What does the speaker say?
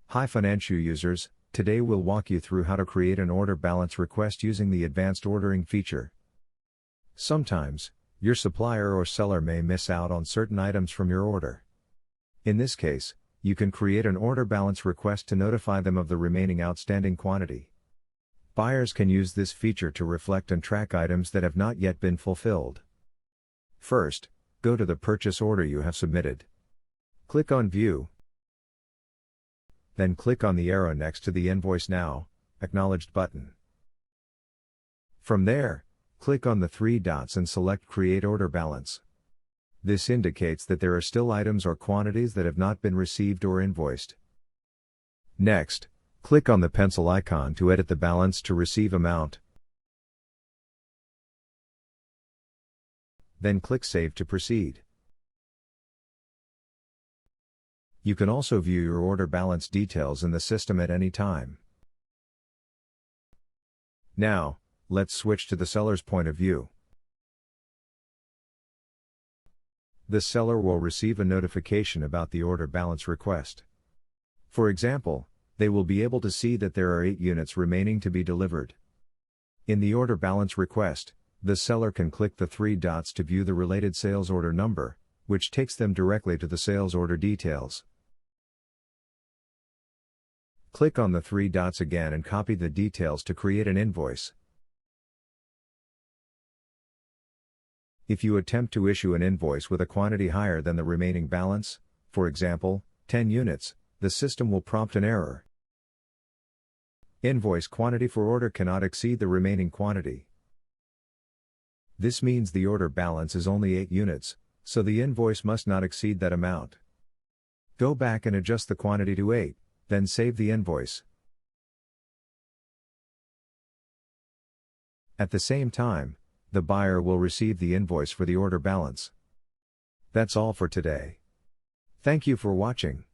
Hi Financio users, today we'll walk you through how to create an order balance request using the advanced ordering feature. Sometimes, your supplier or seller may miss out on certain items from your order. In this case, you can create an order balance request to notify them of the remaining outstanding quantity. Buyers can use this feature to reflect and track items that have not yet been fulfilled. First, go to the purchase order you have submitted. Click on View. Then click on the arrow next to the Invoice Now, Acknowledged button. From there, click on the three dots and select Create Order Balance. This indicates that there are still items or quantities that have not been received or invoiced. Next, click on the pencil icon to edit the balance to receive amount. Then click Save to proceed. You can also view your order balance details in the system at any time. Now, let's switch to the seller's point of view. The seller will receive a notification about the order balance request. For example, they will be able to see that there are 8 units remaining to be delivered. In the order balance request, the seller can click the 3 dots to view the related sales order number, which takes them directly to the sales order details. Click on the 3 dots again and copy the details to create an invoice. If you attempt to issue an invoice with a quantity higher than the remaining balance, for example, 10 units, the system will prompt an error. Invoice quantity for order cannot exceed the remaining quantity. This means the order balance is only 8 units, so the invoice must not exceed that amount. Go back and adjust the quantity to 8, then save the invoice. At the same time, the buyer will receive the invoice for the order balance. That's all for today. Thank you for watching.